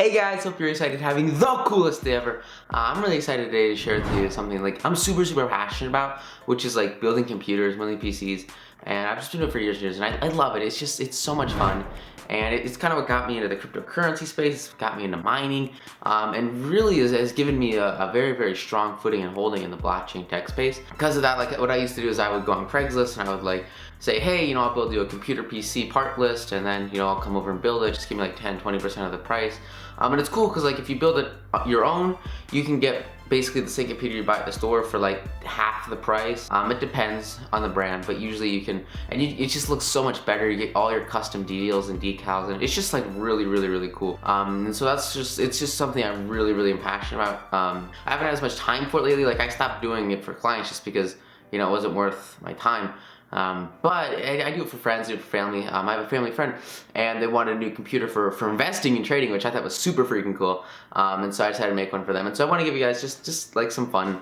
Hey guys, hope you're excited, having the coolest day ever. I'm really excited today to share with you something like I'm super passionate about, which is like building computers, building PCs, and I've just been doing it for years and years, and I love it. It's so much fun, and it's kind of what got me into the cryptocurrency space, got me into mining, and really has given me a very strong footing and holding in the blockchain tech space. Because of that, like what I used to do is I would go on Craigslist and I would like say, hey, you know, I'll build you a computer PC part list, and then, you know, I'll come over and build it, just give me like 10-20% of the price. And it's cool because like if you build it your own, you can get basically the same computer you buy at the store for like half the price. It depends on the brand, but usually you can, and it just looks so much better. You get all your custom details and decals, and it's just like really cool. And so it's just something I'm really passionate about. I haven't had as much time for it lately. Like I stopped doing it for clients just because, you know, it wasn't worth my time. But I do it for friends, do it for family. I have a family friend, and they wanted a new computer for investing and trading, which I thought was super freaking cool. And so I decided to make one for them. And so I want to give you guys just like some fun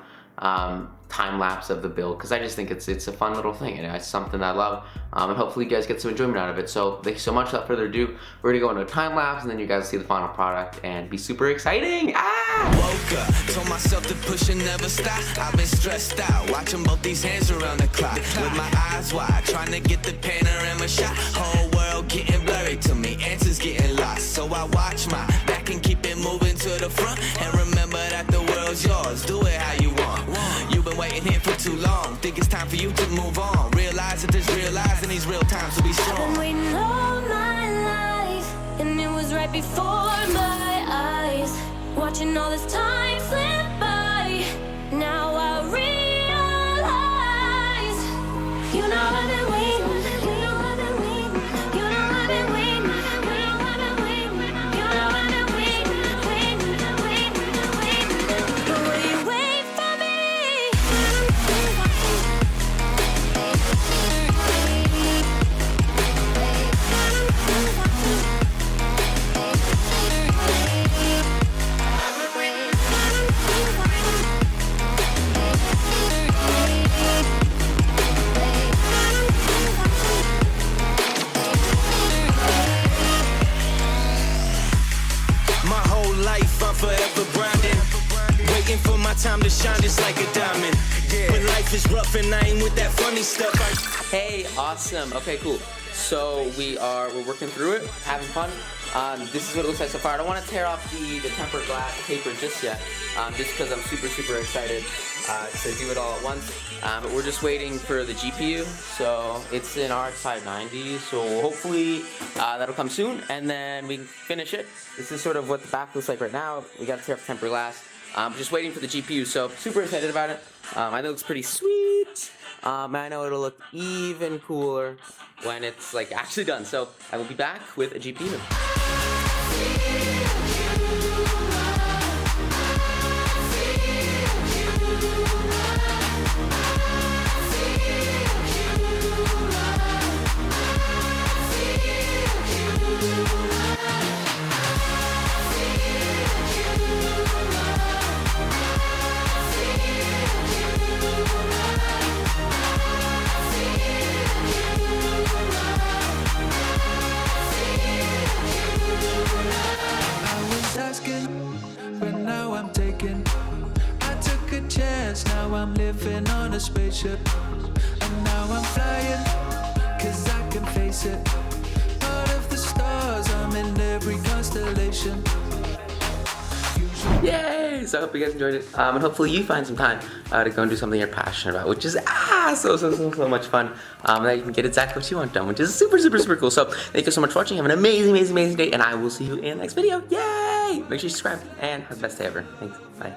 time lapse of the build, because I just think it's a fun little thing, and it's something that I love. And hopefully you guys get some enjoyment out of it. So thank you so much. Without further ado, we're gonna go into a time lapse, and then you guys see the final product and be super exciting. Woke up, told myself to push and never stop. I've been stressed out, watching both these hands around the clock. With my eyes wide, trying to get the panorama shot. Whole world getting blurry to me, answers getting lost. So I watch my back and keep it moving to the front. And remember that the world's yours, do it how you want. You've been waiting here for too long, think it's time for you to move on. Realize that there's realize in these real times to be strong. I've been waiting all my life, and it was right before my eyes. Watching all this time slip by, now I realize. You know I've been waiting, you know I've been waiting, you know I've been waiting, you know I've been waiting, you know I've been waiting. But will you wait for me? I'm forever grinding, waiting for my time to shine just like a diamond. When life is rough and I ain't with that funny stuff. Hey, awesome. Okay, cool. So we're working through it, having fun. This is what it looks like so far. I don't want to tear off the tempered glass paper just yet, just because I'm super excited to do it all at once. But we're just waiting for the GPU. So it's an RX 590, so hopefully that'll come soon, and then we can finish it. This is sort of what the back looks like right now. We got to tear off the tempered glass. Just waiting for the GPU, so super excited about it. I know it looks pretty sweet. I know it'll look even cooler when it's like actually done. So I will be back with a GPU. Now I'm living on a spaceship, and now I'm flying, cause I can face it. Part of the stars, I'm in every constellation. Yay! So I hope you guys enjoyed it, and hopefully you find some time to go and do something you're passionate about, which is so much fun, that you can get exactly what you want done, which is super cool. So thank you so much for watching. Have an amazing day, and I will see you in the next video. Yay! Make sure you subscribe, and have the best day ever. Thanks. Bye.